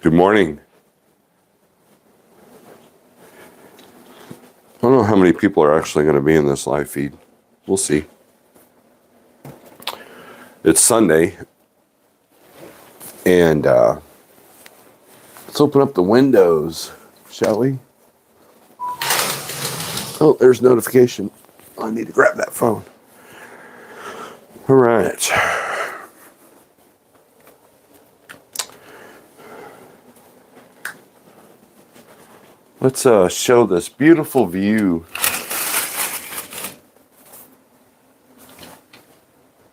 Good morning. I don't know how many people are actually going to be in this live feed. We'll see. It's Sunday, and let's open up the windows, shall we? Oh, there's notification. I need to grab that phone. All right. Let's show this beautiful view.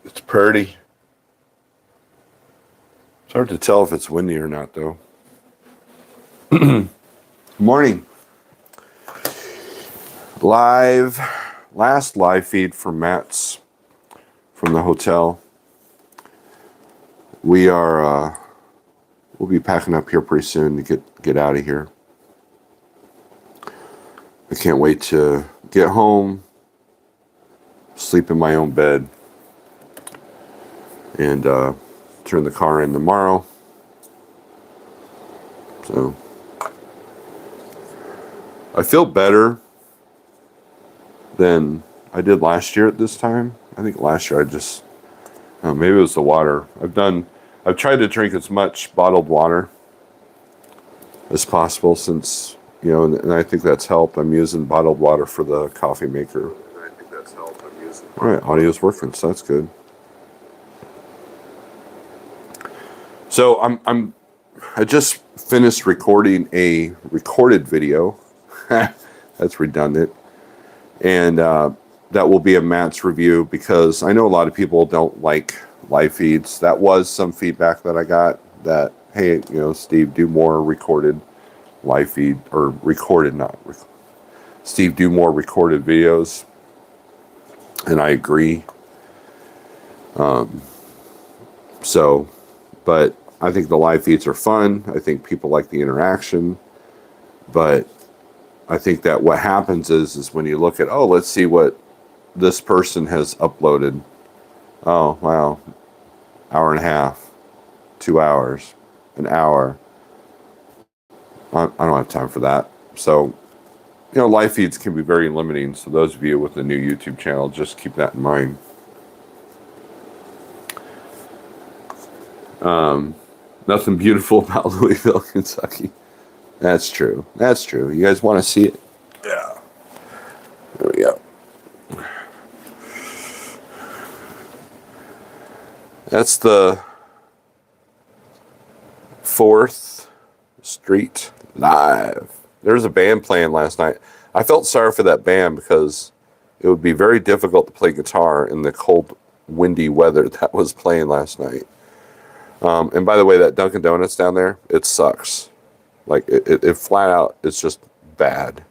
It's pretty. It's hard to tell if it's windy or not, though. Good morning. Last live feed for Matt's from the hotel. We'll be packing up here pretty soon to get out of here. I can't wait to get home, sleep in my own bed, and turn the car in tomorrow. So I feel better than I did last year at this time. I think last year maybe it was the water. I've tried to drink as much bottled water as possible since, and I think that's helped. I'm using bottled water for the coffee maker. All right, audio's working, so that's good. So I just finished recording a recorded video. That's redundant. And that will be a Matt's review because I know a lot of people don't like live feeds. That was some feedback that I got that, hey, Steve, do more recorded live feed, or Steve, do more recorded videos. And I agree. But I think the live feeds are fun. I think people like the interaction. But I think that what happens is when you look at, let's see what this person has uploaded. Oh, wow. Hour and a half, 2 hours, an hour. I don't have time for that. So, live feeds can be very limiting. So those of you with a new YouTube channel, just keep that in mind. Nothing beautiful about Louisville, Kentucky. That's true. That's true. You guys want to see it? Yeah. There we go. That's the 4th Street Live. There was a band playing last night. I felt sorry for that band because it would be very difficult to play guitar in the cold, windy weather that was playing last night. And by the way, that Dunkin' Donuts down there, it sucks. Like, it flat out, it's just bad.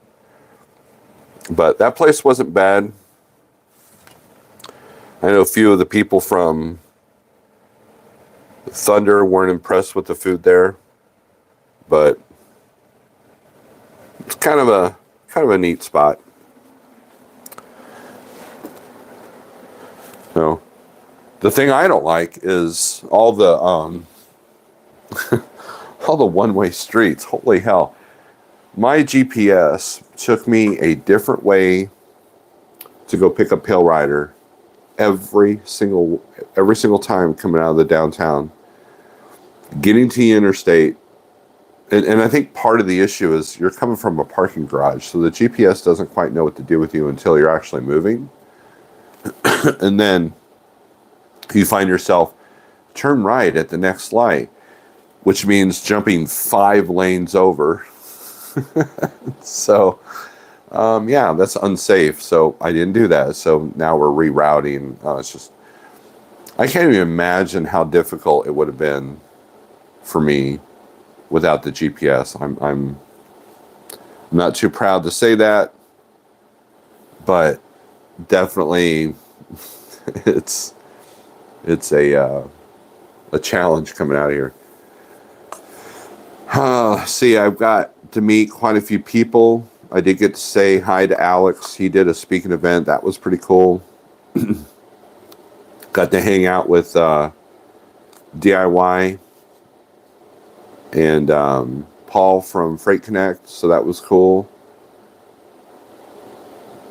But that place wasn't bad. I know a few of the people from Thunder weren't impressed with the food there. But it's kind of a neat spot. So, the thing I don't like is all the all the one-way streets. Holy hell. My GPS took me a different way to go pick up Pale Rider every single time coming out of the downtown. Getting to the interstate. And I think part of the issue is you're coming from a parking garage, so the GPS doesn't quite know what to do with you until you're actually moving. And then you find yourself turn right at the next light, which means jumping 5 lanes over. So, that's unsafe. So I didn't do that. So now we're rerouting. I can't even imagine how difficult it would have been for me without the GPS. I'm not too proud to say that, but definitely it's a challenge coming out of here. See, I've got to meet quite a few people. I did get to say hi to Alex. He did a speaking event. That was pretty cool. Got to hang out with DIY and Paul from Freight Connect, so that was cool.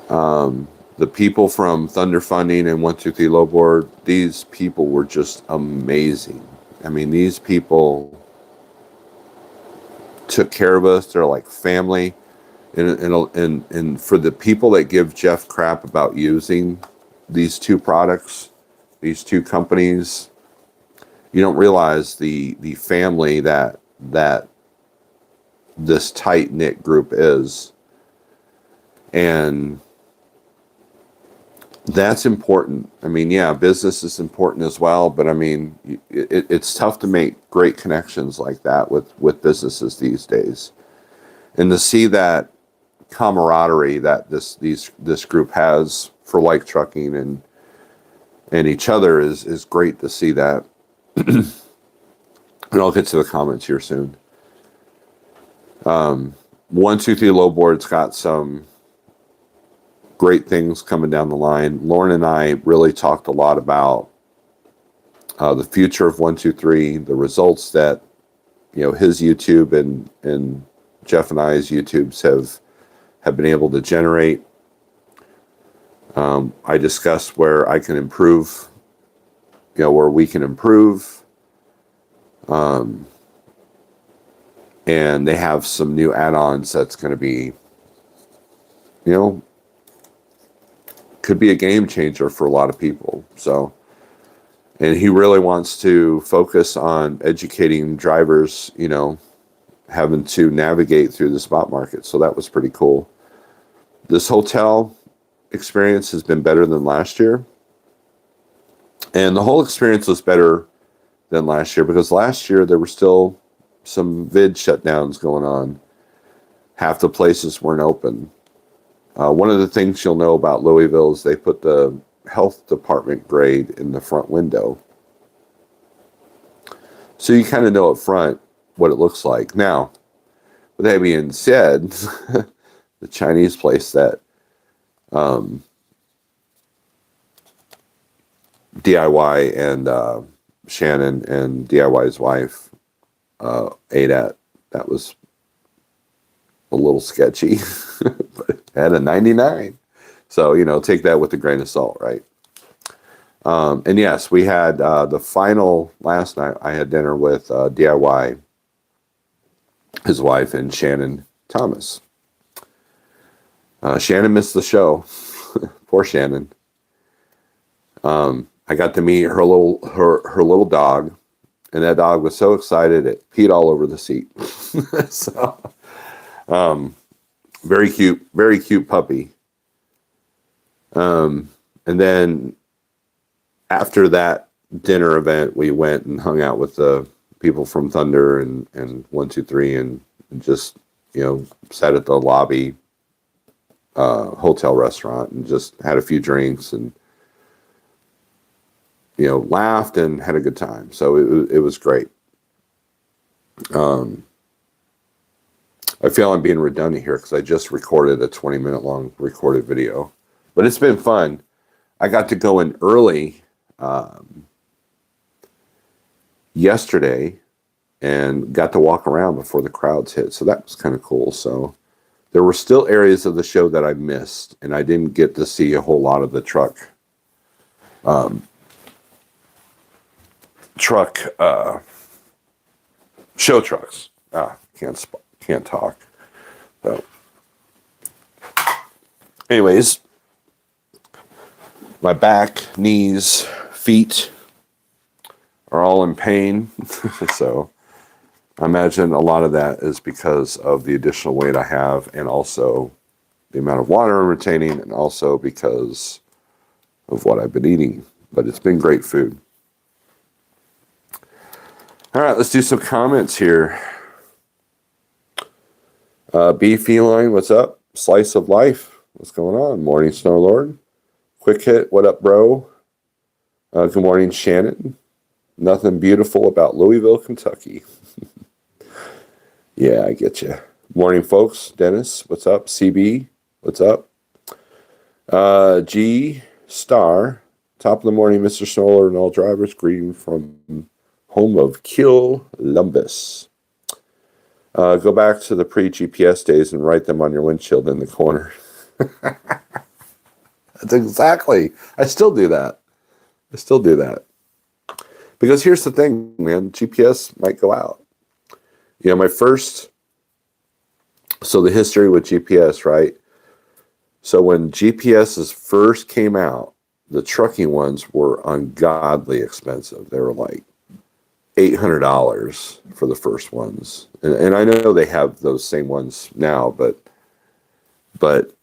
The people from Thunder Funding and 123 Lowboard, these people were just amazing. I mean, these people took care of us. They're like family. And for the people that give Jeff crap about using these two products, these two companies, you don't realize the family that this tight knit group is, and that's important. I mean, yeah, business is important as well, but I mean, it's tough to make great connections like that with businesses these days, and to see that camaraderie that this group has for like trucking and each other is great to see that. And I'll get to the comments here soon. 123 Lowboard's got some great things coming down the line. Lauren and I really talked a lot about the future of 123, the results that his YouTube and Jeff and I's YouTubes have been able to generate. I discussed where I can improve, where we can improve. And they have some new add-ons that's going to be, could be a game changer for a lot of people. So, and he really wants to focus on educating drivers, having to navigate through the spot market. So that was pretty cool. This hotel experience has been better than last year. And the whole experience was better than last year because last year there were still some vid shutdowns going on. Half the places weren't open. One of the things you'll know about Louisville is they put the health department grade in the front window. So you kind of know up front what it looks like. Now, with that being said, the Chinese place that DIY and Shannon and DIY's wife ate at, that was a little sketchy, but it had a 99. So, take that with a grain of salt, right? And yes, we had the final last night. I had dinner with DIY, his wife, and Shannon Thomas. Shannon missed the show. Poor Shannon. I got to meet her little dog, and that dog was so excited it peed all over the seat. So, very cute puppy. And then after that dinner event, we went and hung out with the people from Thunder and 123 and just, sat at the lobby hotel restaurant and just had a few drinks and, laughed and had a good time. So it was great. I feel I'm being redundant here because I just recorded a 20-minute long recorded video, but it's been fun. I got to go in early yesterday and got to walk around before the crowds hit. So that was kind of cool. So there were still areas of the show that I missed, and I didn't get to see a whole lot of the truck show trucks. Can't talk. So, anyways, my back, knees, feet are all in pain. So I imagine a lot of that is because of the additional weight I have and also the amount of water I'm retaining and also because of what I've been eating. But it's been great food. All right, let's do some comments here. B Feline, what's up? Slice of Life, what's going on? Morning, Snorelord. Quick Hit, what up, bro? Good morning, Shannon. Nothing beautiful about Louisville, Kentucky. Yeah, I get you. Morning, folks. Dennis, what's up? CB, what's up? G Star, top of the morning, Mr. Snorelord and all drivers. Greeting from home of Columbus. Go back to the pre-GPS days and write them on your windshield in the corner. That's exactly. I still do that. I still do that. Because here's the thing, man. GPS might go out. You know, so the history with GPS, right? So when GPSs first came out, the trucking ones were ungodly expensive. They were like $800 for the first ones. And I know they have those same ones now, but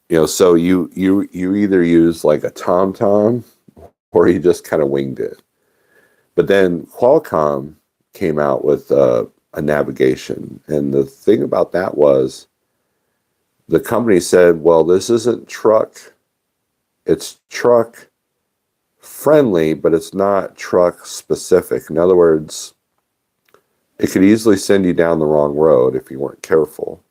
you know, so you either use like a TomTom or you just kind of winged it. But then Qualcomm came out with a navigation, and the thing about that was the company said, well, this isn't truck, it's truck friendly, but it's not truck specific. In other words, it could easily send you down the wrong road if you weren't careful.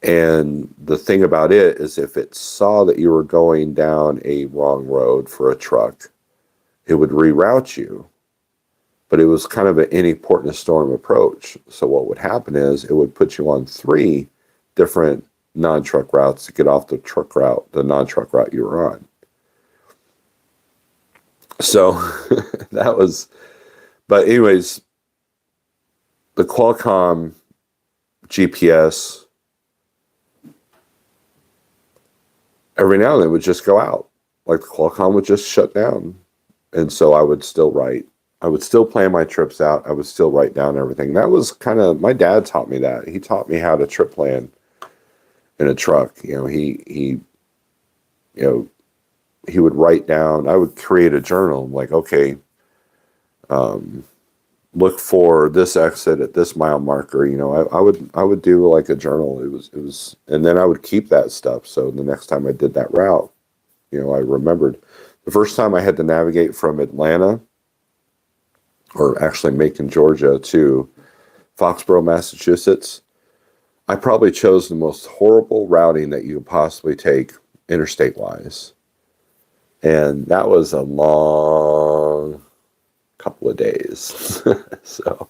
And the thing about it is if it saw that you were going down a wrong road for a truck, it would reroute you. But it was kind of an any port in a storm approach. So what would happen is it would put you on 3 different non-truck routes to get off the truck route, the non-truck route you were on. So that was, but anyways, the Qualcomm GPS, every now and then would just go out. Like the Qualcomm would just shut down. And so I would still write. I would still plan my trips out. I would still write down everything. That was kind of, my dad taught me that. He taught me how to trip plan in a truck. You know, he would write down, I would create a journal, like, okay, look for this exit at this mile marker. You know, I would do like a journal. It was, and then I would keep that stuff. So the next time I did that route, you know, I remembered. The first time I had to navigate from Atlanta, or actually Macon, Georgia, to Foxborough, Massachusetts, I probably chose the most horrible routing that you could possibly take interstate-wise. And that was a long couple of days. So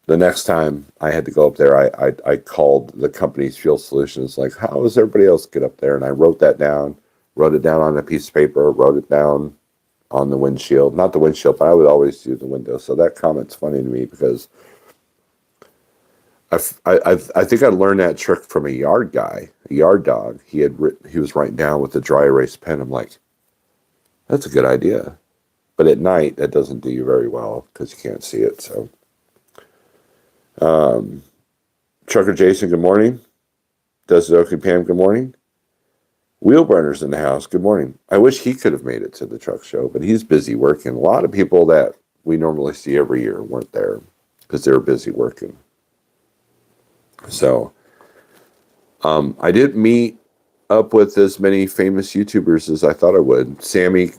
the next time I had to go up there, I called the company's fuel solutions, like, how does everybody else get up there? And I wrote that down, wrote it down on a piece of paper, wrote it down on the windshield. Not the windshield, but I would always do the window. So that comment's funny to me because I think I learned that trick from a yard guy, a yard dog. He was writing down with a dry erase pen. I'm like, that's a good idea. But at night, that doesn't do you very well because you can't see it. So, Trucker Jason, good morning. Desert Oak and Pam, good morning. Wheelburner's in the house, good morning. I wish he could have made it to the truck show, but he's busy working. A lot of people that we normally see every year weren't there because they were busy working. So, I didn't meet up with as many famous YouTubers as I thought I would. Sammy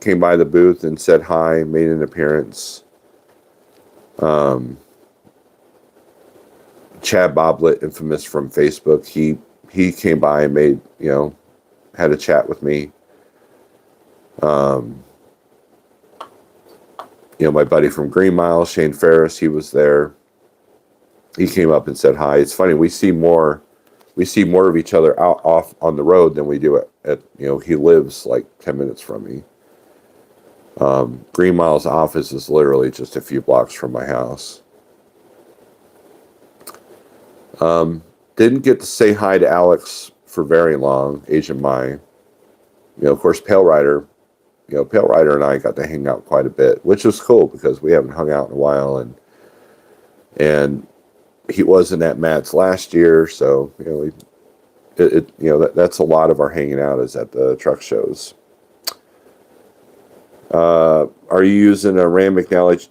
came by the booth and said hi, made an appearance. Chad Boblet, infamous from Facebook, he came by and made, had a chat with me. My buddy from Green Mile, Shane Ferris, he was there. He came up and said hi. It's funny, we see more of each other out off on the road than we do at he lives like 10 minutes from me. Green Mile's office is literally just a few blocks from my house. Didn't get to say hi to Alex for very long, Asian Mai. Of course, Pale Rider and I got to hang out quite a bit, which was cool because we haven't hung out in a while, and he wasn't at Matt's last year, so that's a lot of our hanging out is at the truck shows. Are you using a Rand McNally?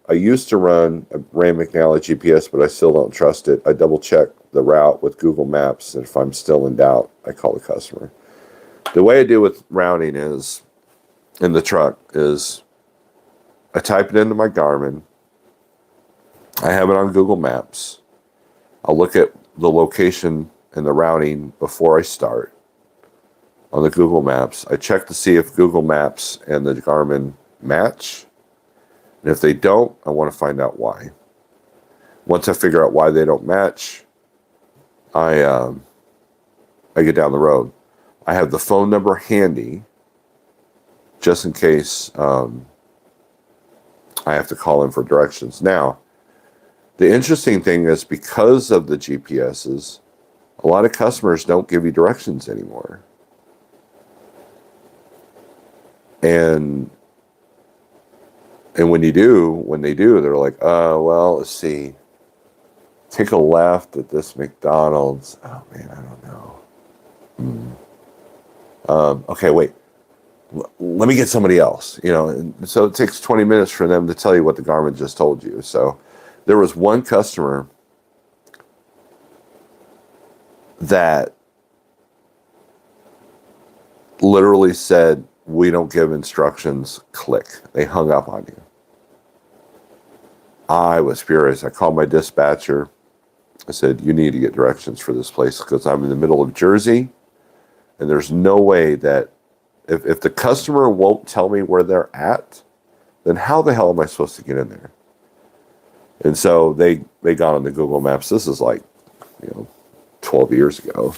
I used to run a Rand McNally GPS, but I still don't trust it. I double check the route with Google Maps, and if I'm still in doubt, I call the customer. The way I do with routing is, in the truck, is I type it into my Garmin. I have it on Google Maps. I'll look at the location and the routing before I start on the Google Maps. I check to see if Google Maps and the Garmin match. And if they don't, I want to find out why. Once I figure out why they don't match, I get down the road. I have the phone number handy just in case I have to call in for directions. Now, the interesting thing is because of the GPSs, a lot of customers don't give you directions anymore. And when they do, they're like, well, let's see. Take a left at this McDonald's. Oh, man, I don't know. Okay, wait. Let me get somebody else. And so it takes 20 minutes for them to tell you what the Garmin just told you. So there was one customer that literally said, we don't give instructions, click. They hung up on you. I was furious. I called my dispatcher. I said, you need to get directions for this place because I'm in the middle of Jersey, and there's no way that if the customer won't tell me where they're at, then how the hell am I supposed to get in there? And so they got on the Google Maps. This is like, 12 years ago.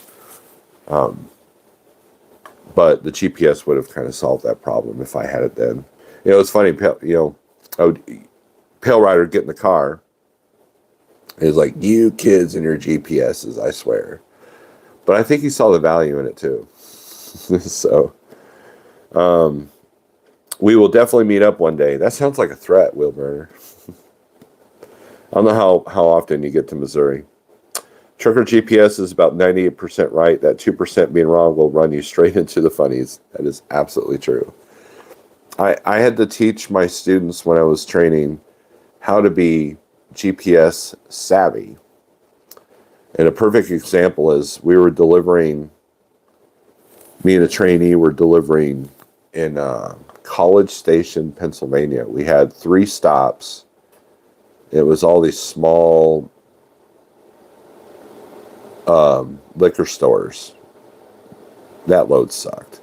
But the GPS would have kind of solved that problem if I had it then. It's funny, I would, Pale Rider get in the car. He's like, you kids and your GPSs, I swear. But I think he saw the value in it too. So, we will definitely meet up one day. That sounds like a threat, Wilburner. I don't know how often you get to Missouri. Trucker GPS is about 98% right. That 2% being wrong will run you straight into the funnies. That is absolutely true. I had to teach my students when I was training how to be GPS savvy. And a perfect example is me and a trainee were delivering in College Station, Pennsylvania. We had 3 stops. It was all these small liquor stores. That load sucked.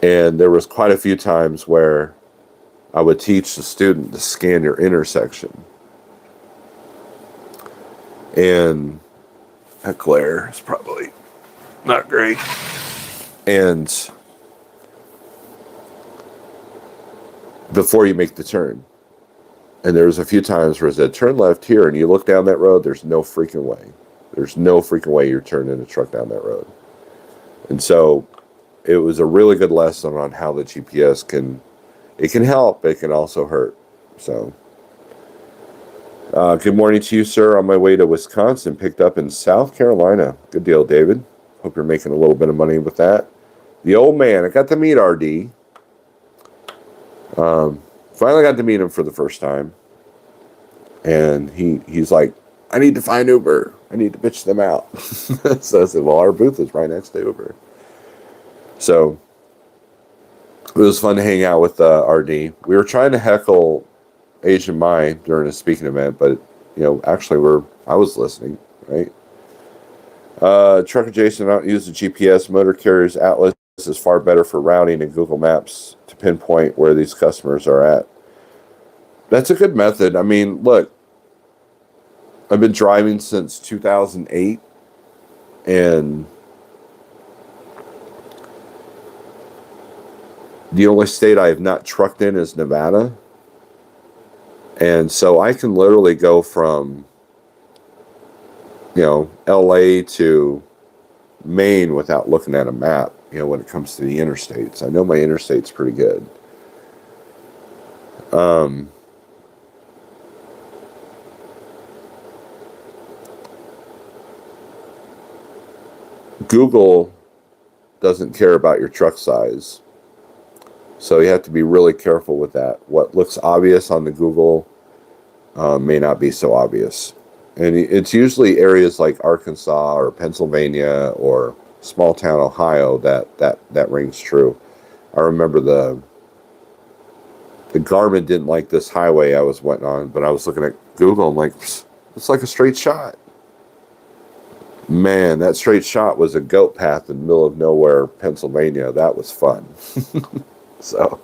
And there was quite a few times where I would teach the student to scan your intersection. And that glare is probably not great. And before you make the turn. And there was a few times where it said, turn left here, and you look down that road, there's no freaking way. There's no freaking way you're turning a truck down that road. And so it was a really good lesson on how the GPS can help, but it can also hurt. So, good morning to you, sir. On my way to Wisconsin, picked up in South Carolina. Good deal, David. Hope you're making a little bit of money with that. The old man, I got to meet RD. Finally got to meet him for the first time. And he's like, I need to find Uber. I need to bitch them out. So I said, well, our booth is right next to Uber. So it was fun to hang out with RD. We were trying to heckle Asian Mai during a speaking event, but actually I was listening, right? Trucker Jason, I don't use the GPS. Motor Carrier's Atlas is far better for routing and Google Maps to pinpoint where these customers are at. That's a good method. I mean, look, I've been driving since 2008, and the only state I have not trucked in is Nevada. And so I can literally go from, LA to Maine without looking at a map, when it comes to the interstates. I know my interstate's pretty good. Google doesn't care about your truck size. So you have to be really careful with that. What looks obvious on the Google may not be so obvious. And it's usually areas like Arkansas or Pennsylvania or small town Ohio that rings true. I remember the Garmin didn't like this highway I was went on, but I was looking at Google. I'm like, it's like a straight shot. Man, that straight shot was a goat path in the middle of nowhere, Pennsylvania. That was fun. So,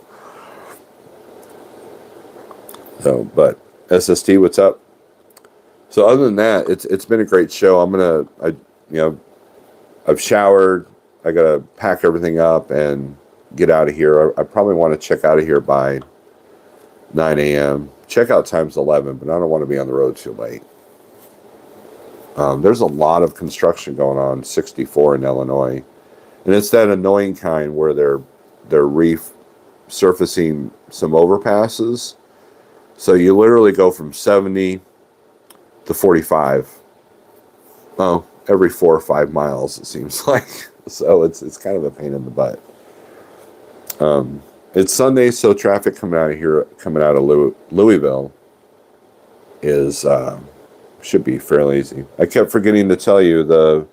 So, but SST, what's up? So other than that, it's been a great show. You know, I've showered. I gotta pack everything up and get out of here. I probably want to check out of here by 9 a.m. Checkout time's 11, but I don't want to be on the road too late. There's a lot of construction going on 64 in Illinois, and it's that annoying kind where they're resurfacing some overpasses. So you literally go from 70 to 45. Oh, every 4 or 5 miles it seems like. So it's kind of a pain in the butt. It's Sunday, so traffic coming out of Louisville, is should be fairly easy. I kept forgetting to tell you the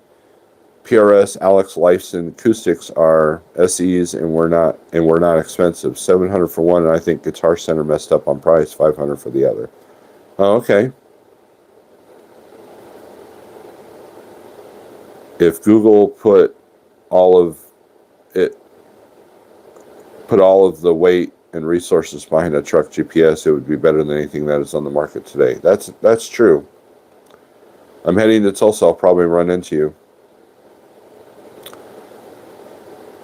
PRS Alex Lifeson acoustics are SEs, and we're not expensive. $700 for one, and I think Guitar Center messed up on price. $500 for the other. Oh, okay. If Google put all of the weight and resources behind a truck GPS, it would be better than anything that is on the market today. That's true. I'm heading to Tulsa. I'll probably run into you.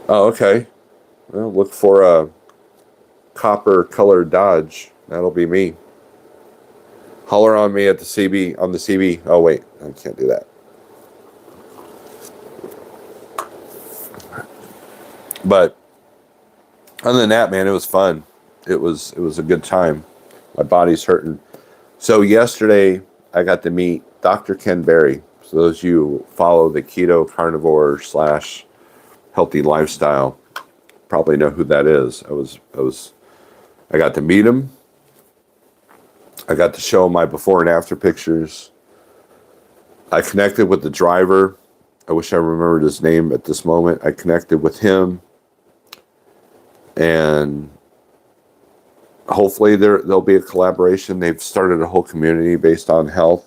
Oh, okay. Well, look for a copper colored Dodge. That'll be me. Holler on me at the CB, on the CB. Oh, wait, I can't do that. But other than that, man, it was fun. It was a good time. My body's hurting. So yesterday, I got to meet Dr. Ken Berry. So those of you who follow the keto carnivore / healthy lifestyle probably know who that is. I got to meet him. I got to show him my before and after pictures. I connected with the driver. I wish I remembered his name at this moment. I connected with him. And hopefully there'll be a collaboration. They've started a whole community based on health.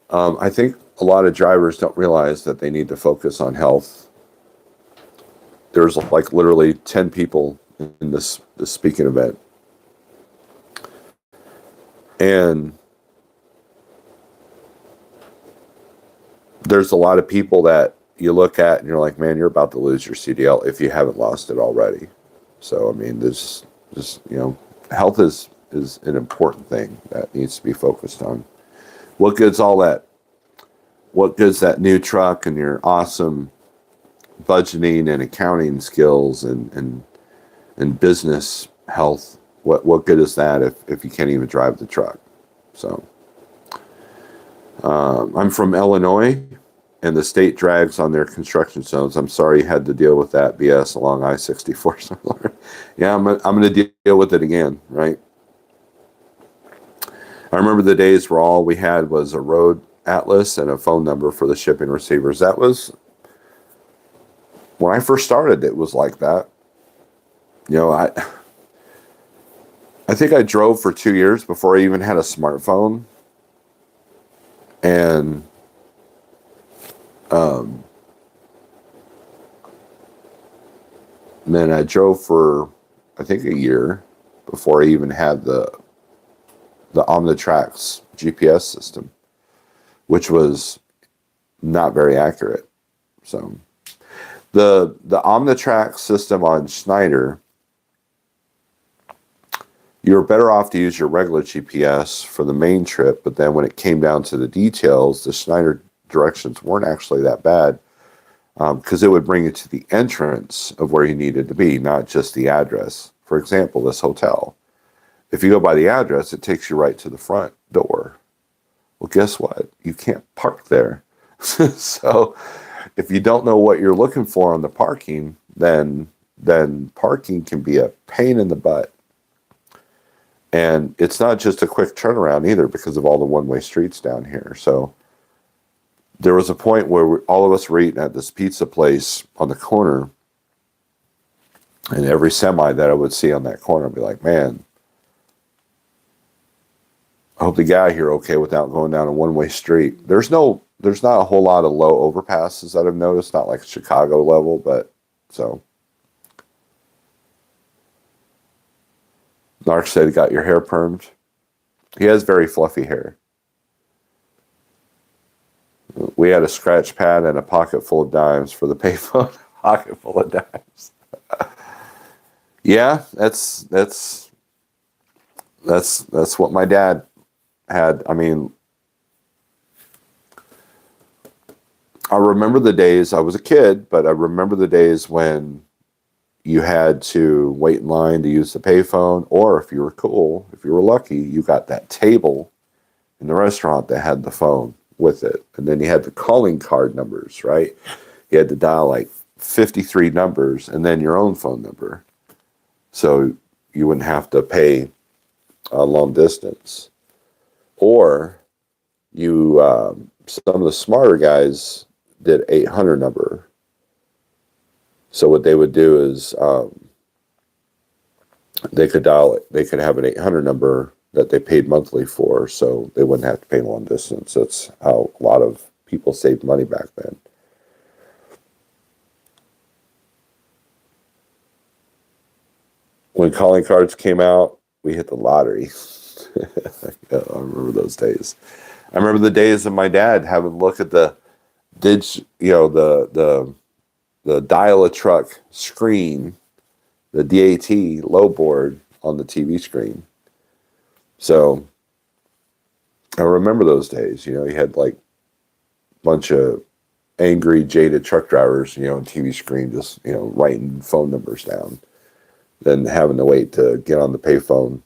I think a lot of drivers don't realize that they need to focus on health. There's like literally 10 people in this speaking event. And there's a lot of people that you look at and you're like, man, you're about to lose your CDL if you haven't lost it already. So, I mean, there's just, health is an important thing that needs to be focused on. What good's all that? What good's that new truck and your awesome budgeting and accounting skills and business health? What good is that if you can't even drive the truck? So, I'm from Illinois, and the state drags on their construction zones. I'm sorry you had to deal with that BS along I-64. Yeah, I'm going to deal with it again, right? I remember the days where all we had was a road atlas and a phone number for the shipping receivers. That was, when I first started, it was like that. I think I drove for 2 years before I even had a smartphone. And then I drove for, I think, a year before I even had the Omnitrax GPS system, which was not very accurate. So the Omnitrax system on Schneider, you were better off to use your regular GPS for the main trip, but then when it came down to the details, the Schneider directions weren't actually that bad, because it would bring you to the entrance of where you needed to be, not just the address. For example, this hotel. If you go by the address, it takes you right to the front door. Well, guess what? You can't park there. So if you don't know what you're looking for on the parking, then parking can be a pain in the butt. And it's not just a quick turnaround either because of all the one-way streets down here. So there was a point where all of us were eating at this pizza place on the corner, and every semi that I would see on that corner, I'd be like, man, I hope the guy here okay without going down a one-way street. There's not a whole lot of low overpasses that I've noticed, not like Chicago level, but so. Narc said he got your hair permed. He has very fluffy hair. We had a scratch pad and a pocket full of dimes for the payphone. Pocket full of dimes. Yeah, that's what my dad had. I mean, I remember the days, I was a kid, but I remember the days when you had to wait in line to use the payphone, or if you were cool, if you were lucky, you got that table in the restaurant that had the phone with it. And then you had the calling card numbers, right? You had to dial like 53 numbers and then your own phone number. So you wouldn't have to pay a long distance. Or you, some of the smarter guys did 800 number. So what they would do is they could dial it. They could have an 800 number that they paid monthly for, so they wouldn't have to pay long distance. That's how a lot of people saved money back then. When calling cards came out, we hit the lottery. Yeah, I remember those days. I remember the days of my dad having a look at the dial-a-truck screen, the DAT low board on the TV screen. So I remember those days. You had like a bunch of angry, jaded truck drivers, on TV screen, just, writing phone numbers down, then having to wait to get on the payphone.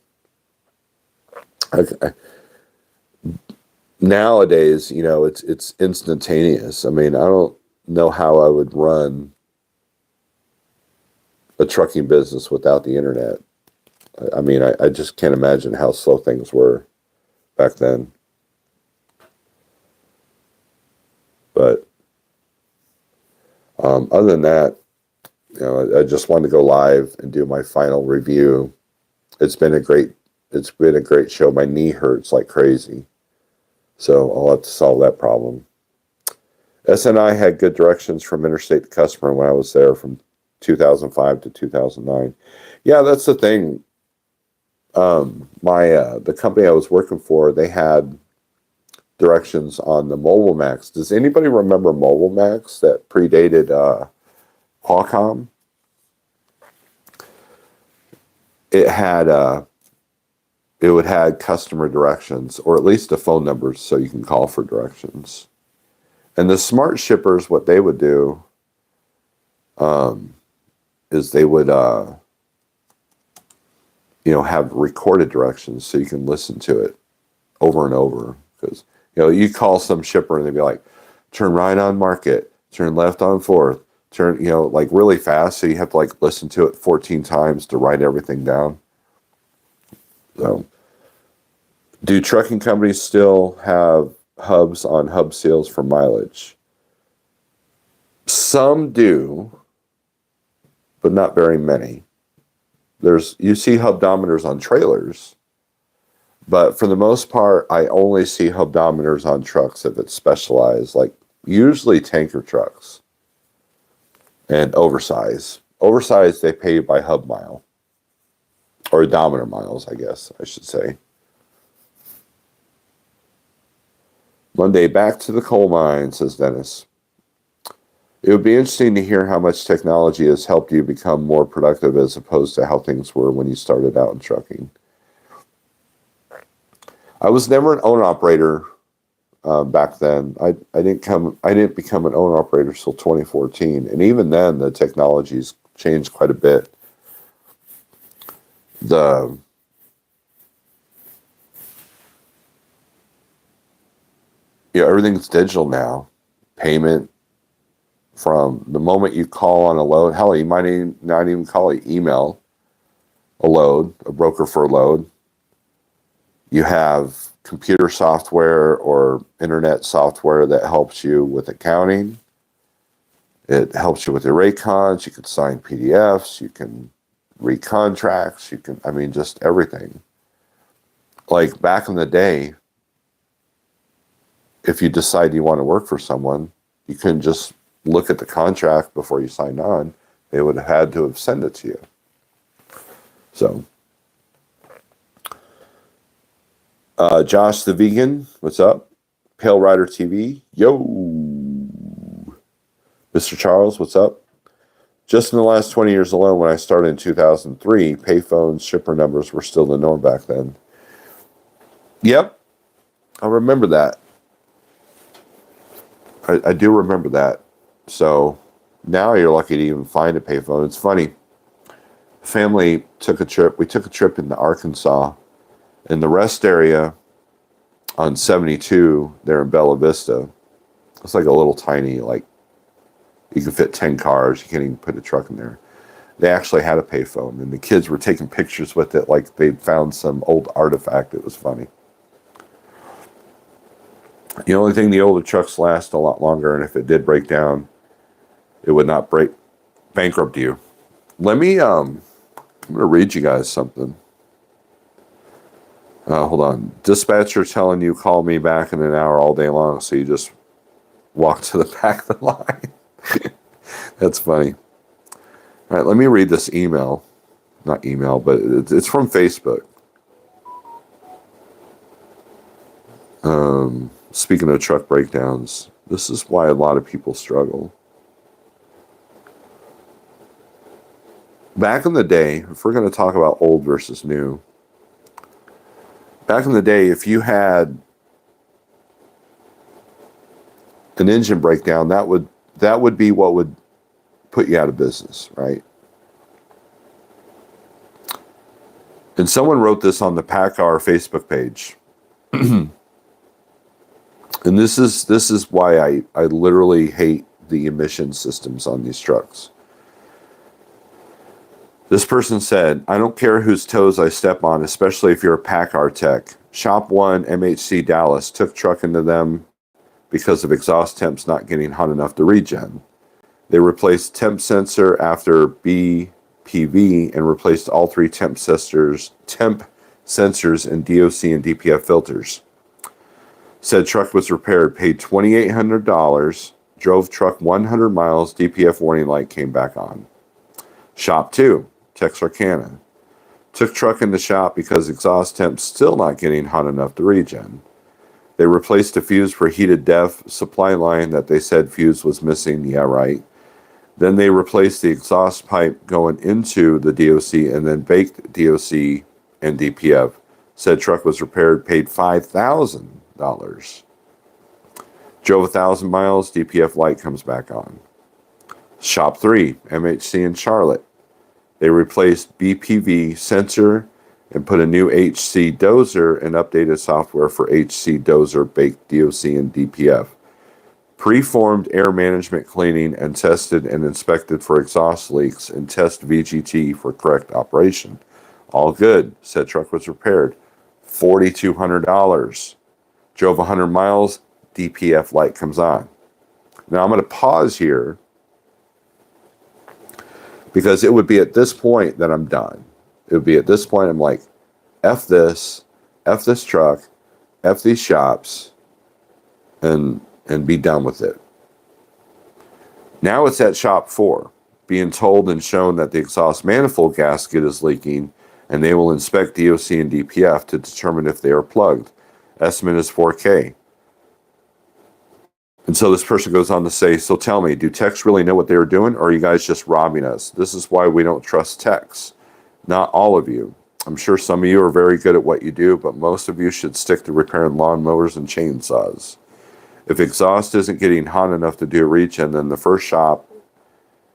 Nowadays, it's instantaneous. I mean, I don't know how I would run a trucking business without the internet. I mean, I just can't imagine how slow things were back then. But other than that, I just wanted to go live and do my final review. It's been a great show. My knee hurts like crazy, so I'll have to solve that problem. SNI had good directions from interstate to customer when I was there from 2005 to 2009. Yeah, that's the thing. The company I was working for, they had directions on the Mobile Max. Does anybody remember Mobile Max that predated Qualcomm? It would have customer directions, or at least a phone number so you can call for directions. And the smart shippers, what they would do is they would have recorded directions so you can listen to it over and over. Because you call some shipper and they'd be like, turn right on Market, turn left on 4th, turn, like really fast, so you have to like listen to it 14 times to write everything down. So, do trucking companies still have hubs on hub seals for mileage? Some do, but not very many. You see hubdometers on trailers, but for the most part, I only see hubdometers on trucks if it's specialized, like usually tanker trucks and oversized. Oversized, they pay by hub mile, or odometer miles, I guess I should say. Monday, back to the coal mine, says Dennis. It would be interesting to hear how much technology has helped you become more productive as opposed to how things were when you started out in trucking. I was never an owner-operator back then. I didn't become an owner-operator till 2014, and even then, the technology's changed quite a bit. Everything's digital now. Payment from the moment you call on a load. Hell, you might not even call it, email a load, a broker for a load. You have computer software or internet software that helps you with accounting. It helps you with your rate cons. You can sign PDFs. You can read contracts. Just everything. Like back in the day, if you decide you want to work for someone, you couldn't just look at the contract before you signed on. They would have had to have sent it to you. So, Josh the Vegan, what's up? Pale Rider TV, yo. Mr. Charles, what's up? Just in the last 20 years alone, when I started in 2003, payphones, shipper numbers were still the norm back then. Yep, I remember that. I do remember that. So now you're lucky to even find a payphone. It's funny. Family took a trip. We took a trip into Arkansas, in the rest area on 72 there in Bella Vista. It's like a little tiny, like, you can fit 10 cars. You can't even put a truck in there. They actually had a payphone, and the kids were taking pictures with it like they'd found some old artifact. It was funny. The only thing, the older trucks last a lot longer, and if it did break down, it would not bankrupt you. Let me, I'm going to read you guys something. Hold on. Dispatcher telling you call me back in an hour all day long, so you just walk to the back of the line. That's funny. All right, let me read this email. Not email, but it's from Facebook. Speaking of truck breakdowns, this is why a lot of people struggle. Back in the day, if we're going to talk about old versus new, back in the day, if you had an engine breakdown, that would be what would put you out of business, right? And someone wrote this on the PACCAR Facebook page. And this is why I literally hate the emission systems on these trucks. This person said, I don't care whose toes I step on, especially if you're a PACCAR tech. Shop 1 MHC Dallas took truck into them because of exhaust temps not getting hot enough to regen. They replaced temp sensor after BPV and replaced all 3 temp sensors and DOC and DPF filters. Said truck was repaired, paid $2,800, drove truck 100 miles, DPF warning light came back on. Shop 2, Texarkana. Took truck in the shop because exhaust temps still not getting hot enough to regen. They replaced a fuse for heated def supply line that they said fuse was missing, yeah right. Then they replaced the exhaust pipe going into the DOC and then baked DOC and DPF. Said truck was repaired, paid $5,000. Drove 1,000 miles, DPF light comes back on. Shop 3, MHC in Charlotte. They replaced BPV sensor and put a new HC dozer and updated software for HC dozer, baked DOC and DPF. Preformed air management cleaning and tested and inspected for exhaust leaks and test VGT for correct operation. All good. Said truck was repaired. $4,200. Drove 100 miles, DPF light comes on. Now I'm going to pause here because it would be at this point that I'm done. It would be at this point I'm like, F this truck, F these shops, and be done with it. Now it's at shop 4, being told and shown that the exhaust manifold gasket is leaking, and they will inspect DOC and DPF to determine if they are plugged. Estimate is $4,000. And so this person goes on to say, so tell me, do techs really know what they were doing, or are you guys just robbing us? This is why we don't trust techs. Not all of you. I'm sure some of you are very good at what you do, but most of you should stick to repairing lawnmowers and chainsaws. If exhaust isn't getting hot enough to do a regen, then the first shop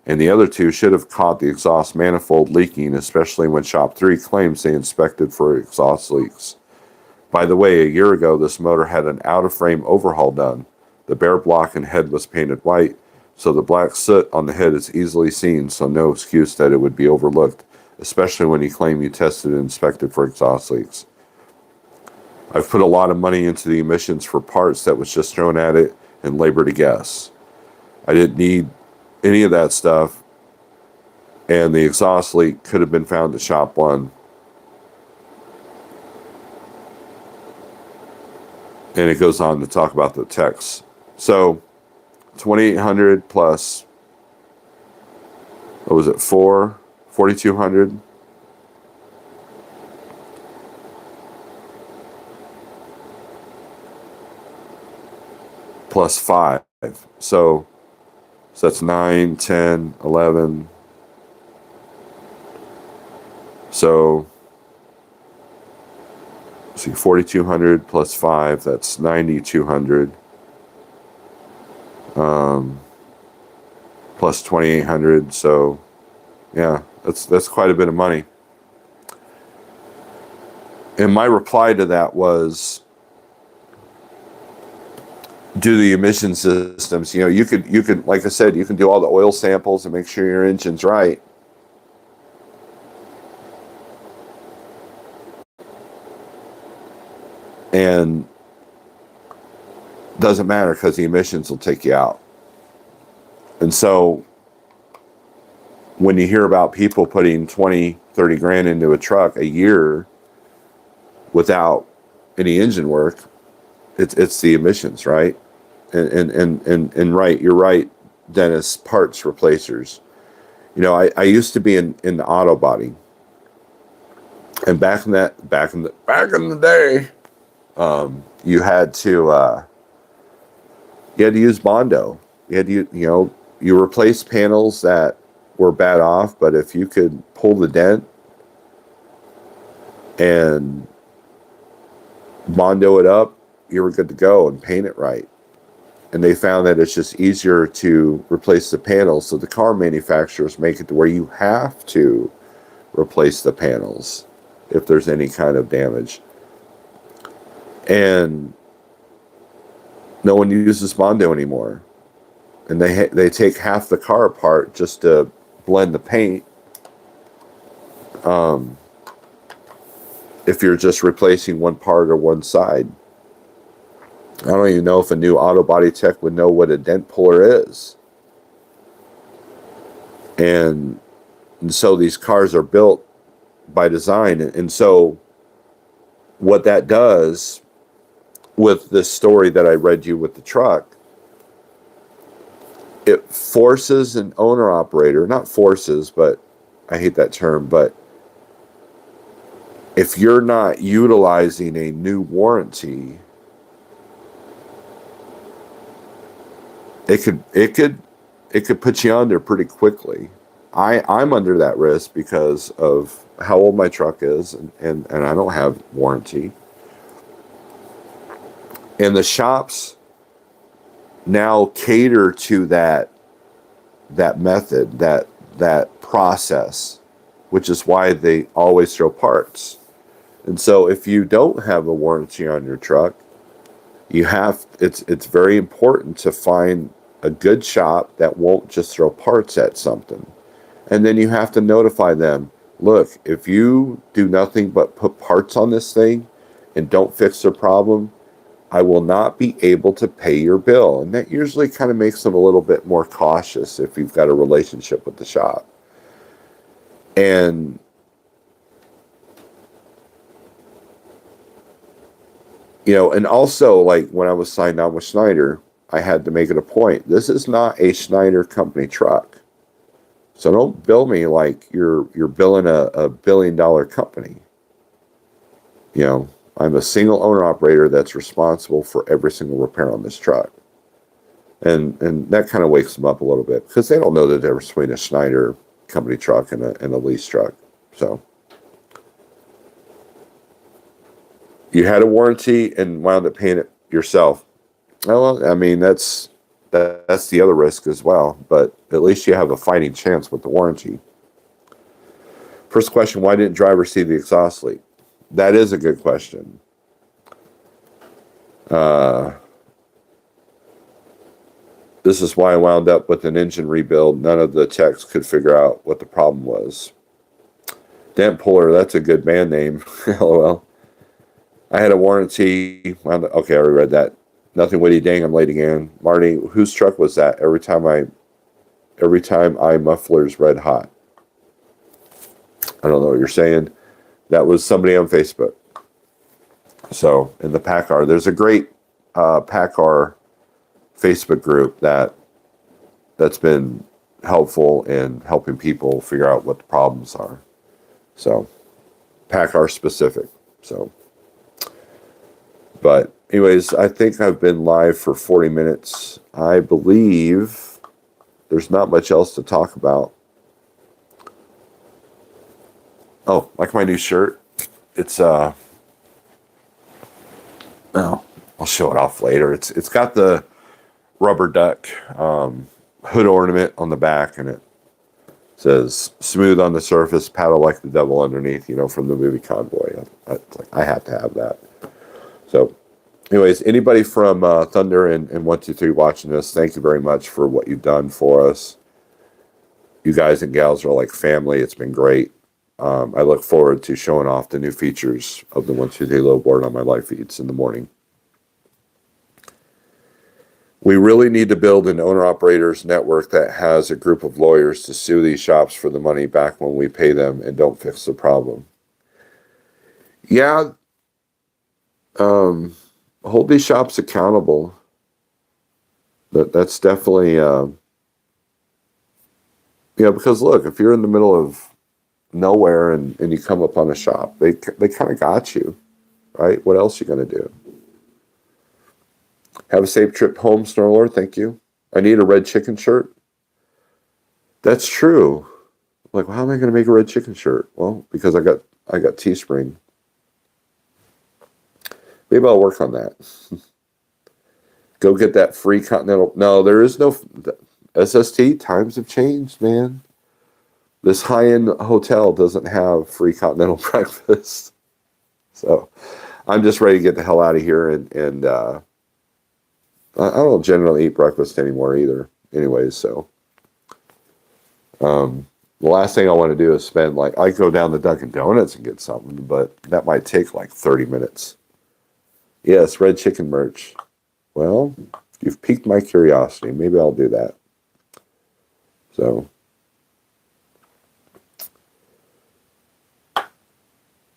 and the other 2 should have caught the exhaust manifold leaking, especially when shop 3 claims they inspected for exhaust leaks. By the way, a year ago, this motor had an out-of-frame overhaul done. The bare block and head was painted white, so the black soot on the head is easily seen, so no excuse that it would be overlooked, especially when you claim you tested and inspected for exhaust leaks. I've put a lot of money into the emissions for parts that was just thrown at it and labor to guess. I didn't need any of that stuff, and the exhaust leak could have been found at shop 1. And it goes on to talk about the techs. So, 2,800 plus, what was it, 4,200? plus 5. So that's 9, 10, 11. So see, 4,200 plus 5, that's 9,200. Plus 2,800. So yeah, that's quite a bit of money. And my reply to that was, do the emission systems. You could, like I said, you can do all the oil samples and make sure your engine's right. And doesn't matter because the emissions will take you out. And so when you hear about people putting 20, 30 grand into a truck a year without any engine work, it's the emissions, right? And right, you're right, Dennis, parts replacers. I used to be in the auto body. And back in the day, you had to use Bondo. You replace panels that were bad off, but if you could pull the dent and Bondo it up, you were good to go, and paint it right. And they found that it's just easier to replace the panels, so the car manufacturers make it to where you have to replace the panels if there's any kind of damage. And no one uses Bondo anymore. And they take half the car apart just to blend the paint. If you're just replacing one part or one side. I don't even know if a new auto body tech would know what a dent puller is. And so these cars are built by design. And so what that does with this story that I read you with the truck, it forces an owner-operator, not forces, but I hate that term, but if you're not utilizing a new warranty, it could put you under pretty quickly. I'm under that risk because of how old my truck is, and I don't have warranty. And the shops now cater to that method, that process, which is why they always throw parts. And so if you don't have a warranty on your truck, it's very important to find a good shop that won't just throw parts at something. And then you have to notify them, look, if you do nothing but put parts on this thing and don't fix the problem, I will not be able to pay your bill. And that usually kind of makes them a little bit more cautious if you've got a relationship with the shop. And and also, like, when I was signed on with Schneider, I had to make it a point. This is not a Schneider company truck. So don't bill me like you're billing a $1 billion company. I'm a single owner operator that's responsible for every single repair on this truck. And that kind of wakes them up a little bit because they don't know the difference between a Schneider company truck and a lease truck. So you had a warranty and wound up paying it yourself. Well, I mean, that's the other risk as well, but at least you have a fighting chance with the warranty. First question, why didn't driver see the exhaust leak? That is a good question. This is why I wound up with an engine rebuild. None of the techs could figure out what the problem was. Dent puller, that's a good band name. LOL. I had a warranty. Okay, I already read that. Nothing witty, dang, I'm late again. Marty, whose truck was that? Every time I muffler's red hot. I don't know what you're saying. That was somebody on Facebook. So, in the PACCAR, there's a great PACCAR Facebook group that's been helpful in helping people figure out what the problems are. So, PACCAR specific. So, but anyways, I think I've been live for 40 minutes. I believe there's not much else to talk about. Oh, like my new shirt. It's oh, I'll show it off later. It's got the rubber duck hood ornament on the back, and it says "smooth on the surface, paddle like the devil underneath." You know, from the movie Convoy. I have to have that. So, anyways, anybody from Thunder and 123 watching this, thank you very much for what you've done for us. You guys and gals are like family. It's been great. I look forward to showing off the new features of the 123 low board on my live feeds in the morning. We really need to build an owner-operators network that has a group of lawyers to sue these shops for the money back when we pay them and don't fix the problem. Yeah, hold these shops accountable. That's definitely, because look, if you're in the middle of nowhere and you come up on a shop, they kind of got you, right? What else are you going to do? Have a safe trip home, Snorelord. Thank you. I need a red chicken shirt. That's true. Like, well, how am I going to make a red chicken shirt? Well, because I got Teespring. Maybe I'll work on that. Go get that free continental. No, there is no SST. Times have changed, man. This high-end hotel doesn't have free continental breakfast. So I'm just ready to get the hell out of here. And I don't generally eat breakfast anymore either. Anyways, so the last thing I want to do is spend I go down to Dunkin' Donuts and get something, but that might take 30 minutes. Yes, red chicken merch. Well, you've piqued my curiosity. Maybe I'll do that. So,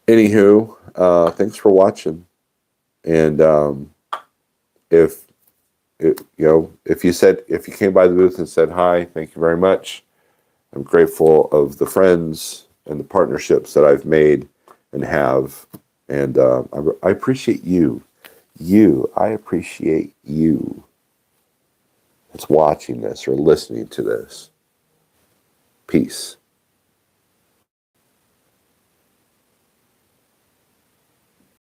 anywho, thanks for watching. And if you came by the booth and said hi, thank you very much. I'm grateful of the friends and the partnerships that I've made and have, and I appreciate you. I appreciate you that's watching this or listening to this. Peace.